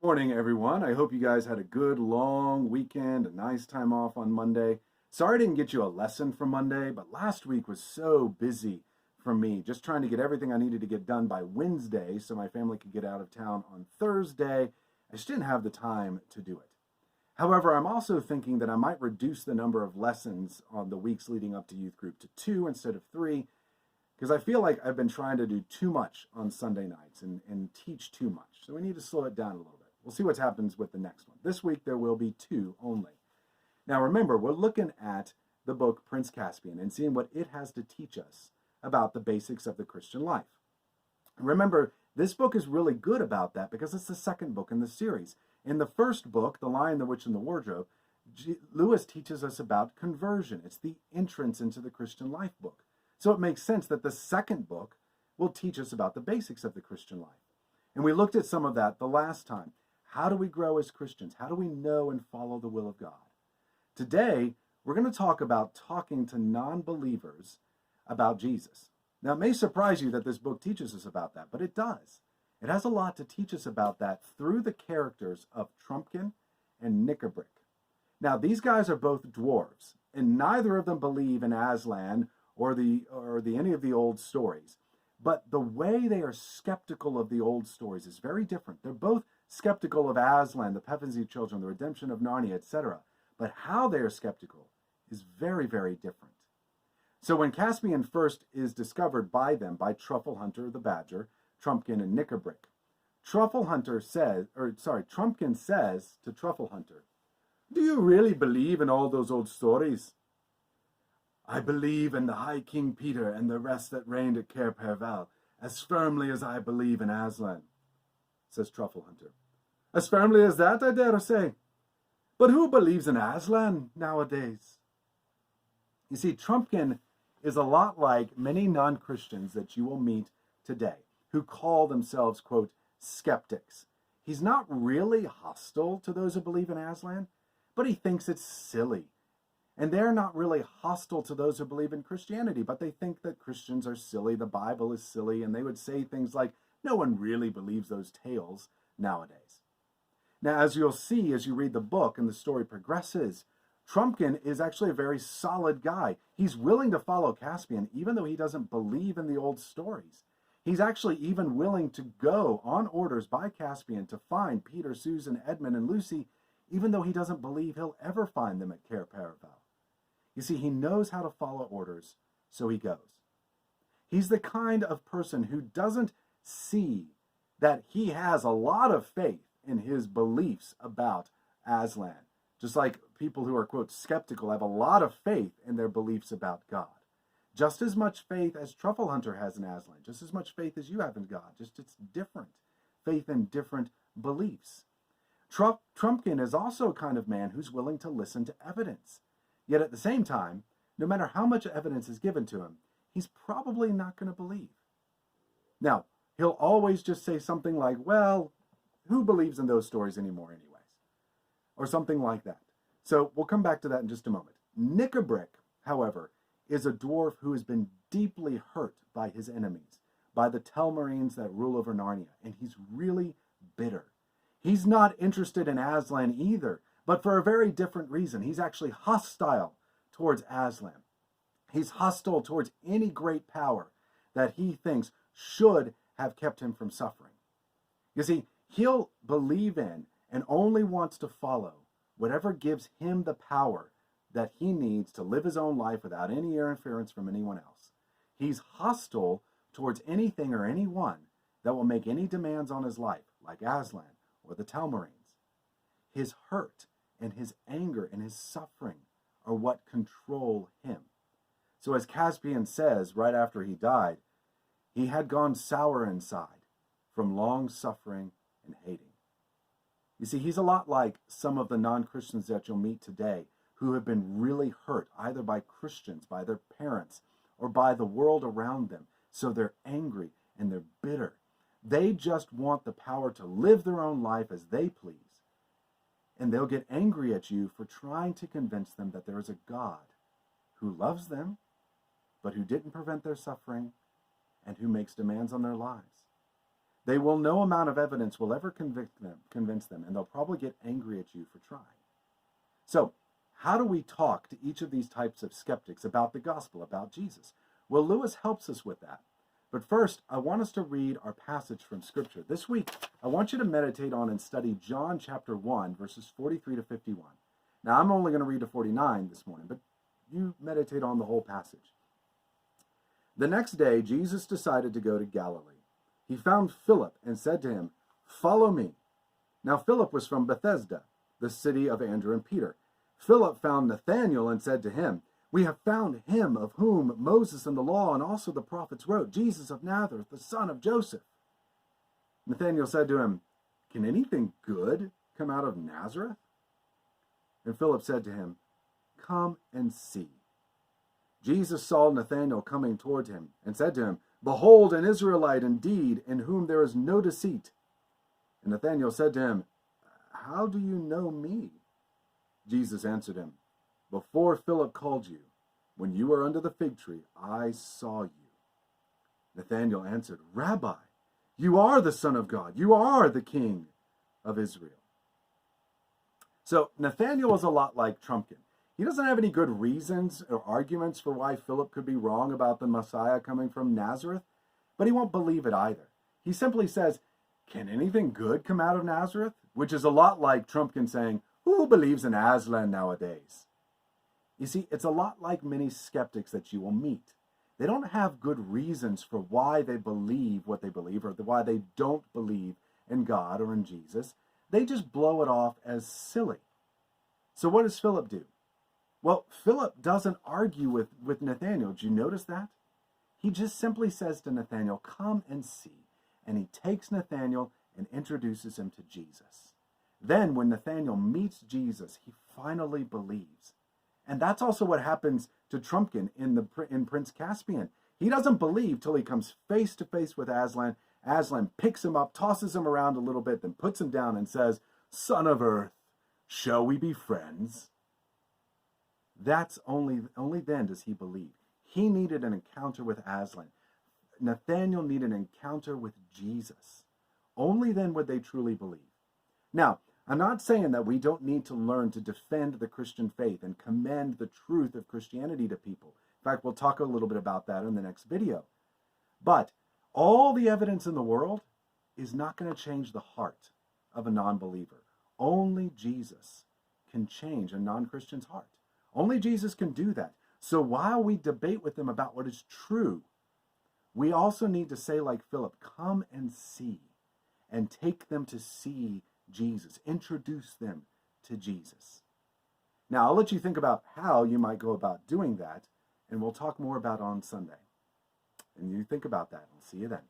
Morning, everyone. I hope you guys had a good long weekend, a nice time off on Monday. Sorry I didn't get you a lesson for Monday, but last week was so busy for me, just trying to get everything I needed to get done by Wednesday so my family could get out of town on Thursday. I just didn't have the time to do it. However, I'm also thinking that I might reduce the number of lessons on the weeks leading up to youth group to two instead of three, because I feel like I've been trying to do too much on Sunday nights and teach too much. So we need to slow it down a little bit. We'll see what happens with the next one. This week there will be two only. Now remember, we're looking at the book Prince Caspian and seeing what it has to teach us about the basics of the Christian life. Remember, this book is really good about that because it's the second book in the series. In the first book, The Lion, the Witch, and the Wardrobe, Lewis teaches us about conversion. It's the entrance into the Christian life book. So it makes sense that the second book will teach us about the basics of the Christian life. And we looked at some of that the last time. How do we grow as Christians? How do we know and follow the will of God? Today, we're going to talk about talking to non-believers about Jesus. Now, it may surprise you that this book teaches us about that, but it does. It has a lot to teach us about that through the characters of Trumpkin and Nikabrik. Now, these guys are both dwarves, and neither of them believe in Aslan or any of the old stories. But the way they are skeptical of the old stories is very different. They're both skeptical of Aslan, the Pevensey children, the redemption of Narnia, etc. But how they are skeptical is very, very different. So when Caspian first is discovered by them, by Truffle Hunter the Badger, Trumpkin and Nikabrik, Trumpkin says to Truffle Hunter, "Do you really believe in all those old stories?" "I believe in the High King Peter and the rest that reigned at Cair Paravel as firmly as I believe in Aslan," says Truffle Hunter. "As firmly as that, I dare say. But who believes in Aslan nowadays?" You see, Trumpkin is a lot like many non-Christians that you will meet today who call themselves, quote, skeptics. He's not really hostile to those who believe in Aslan, but he thinks it's silly. And they're not really hostile to those who believe in Christianity, but they think that Christians are silly, the Bible is silly, and they would say things like, no one really believes those tales nowadays. Now, as you'll see as you read the book and the story progresses, Trumpkin is actually a very solid guy. He's willing to follow Caspian, even though he doesn't believe in the old stories. He's actually even willing to go on orders by Caspian to find Peter, Susan, Edmund, and Lucy, even though he doesn't believe he'll ever find them at Cair Paravel. You see, he knows how to follow orders, so he goes. He's the kind of person who doesn't see that he has a lot of faith in his beliefs about Aslan. Just like people who are, quote, skeptical have a lot of faith in their beliefs about God. Just as much faith as Truffle Hunter has in Aslan, just as much faith as you have in God, just it's different. Faith in different beliefs. Trumpkin is also a kind of man who's willing to listen to evidence. Yet at the same time, no matter how much evidence is given to him, he's probably not going to believe. Now, he'll always just say something like, well, who believes in those stories anymore anyways? Or something like that. So we'll come back to that in just a moment. Nikabrik, however, is a dwarf who has been deeply hurt by his enemies, by the Telmarines that rule over Narnia, and he's really bitter. He's not interested in Aslan either, but for a very different reason. He's actually hostile towards Aslan. He's hostile towards any great power that he thinks should have kept him from suffering. You see, he'll believe in and only wants to follow whatever gives him the power that he needs to live his own life without any interference from anyone else. He's hostile towards anything or anyone that will make any demands on his life, like Aslan or the Telmarines. His hurt and his anger and his suffering are what control him. So as Caspian says right after he died, he had gone sour inside from long suffering and hating. You see, he's a lot like some of the non-Christians that you'll meet today who have been really hurt either by Christians, by their parents, or by the world around them. So they're angry and they're bitter. They just want the power to live their own life as they please. And they'll get angry at you for trying to convince them that there is a God who loves them, but who didn't prevent their suffering and who makes demands on their lives. They will no amount of evidence will ever convince them, and they'll probably get angry at you for trying. So, how do we talk to each of these types of skeptics about the gospel, about Jesus? Well, Lewis helps us with that. But first, I want us to read our passage from Scripture. This week, I want you to meditate on and study John chapter 1, verses 43 to 51. Now, I'm only going to read to 49 this morning, but you meditate on the whole passage. The next day, Jesus decided to go to Galilee. He found Philip and said to him, "Follow me." Now, Philip was from Bethsaida, the city of Andrew and Peter. Philip found Nathaniel and said to him, "We have found him of whom Moses and the law and also the prophets wrote, Jesus of Nazareth, the son of Joseph." Nathaniel said to him, "Can anything good come out of Nazareth?" And Philip said to him, "Come and see." Jesus saw Nathanael coming toward him and said to him, "Behold, an Israelite indeed, in whom there is no deceit." And Nathanael said to him, "How do you know me?" Jesus answered him, "Before Philip called you, when you were under the fig tree, I saw you." Nathanael answered, "Rabbi, you are the Son of God. You are the King of Israel." So Nathanael is a lot like Trumpkin. He doesn't have any good reasons or arguments for why Philip could be wrong about the Messiah coming from Nazareth, but he won't believe it either. He simply says, "Can anything good come out of Nazareth?" Which is a lot like Trumpkin saying, "Who believes in Aslan nowadays?" You see, it's a lot like many skeptics that you will meet. They don't have good reasons for why they believe what they believe or why they don't believe in God or in Jesus. They just blow it off as silly. So what does Philip do? Well, Philip doesn't argue with Nathanael. Did you notice that? He just simply says to Nathanael, "Come and see." And he takes Nathanael and introduces him to Jesus. Then when Nathanael meets Jesus, he finally believes. And that's also what happens to Trumpkin in Prince Caspian. He doesn't believe till he comes face to face with Aslan. Aslan picks him up, tosses him around a little bit, then puts him down and says, "Son of Earth, shall we be friends?" That's only then does he believe. He needed an encounter with Aslan. Nathanael needed an encounter with Jesus. Only then would they truly believe. Now, I'm not saying that we don't need to learn to defend the Christian faith and commend the truth of Christianity to people. In fact, we'll talk a little bit about that in the next video. But all the evidence in the world is not going to change the heart of a non-believer. Only Jesus can change a non-Christian's heart. Only Jesus can do that. So while we debate with them about what is true, we also need to say like Philip, "Come and see," and take them to see Jesus. Introduce them to Jesus. Now, I'll let you think about how you might go about doing that, and we'll talk more about it on Sunday. And you think about that. I'll see you then.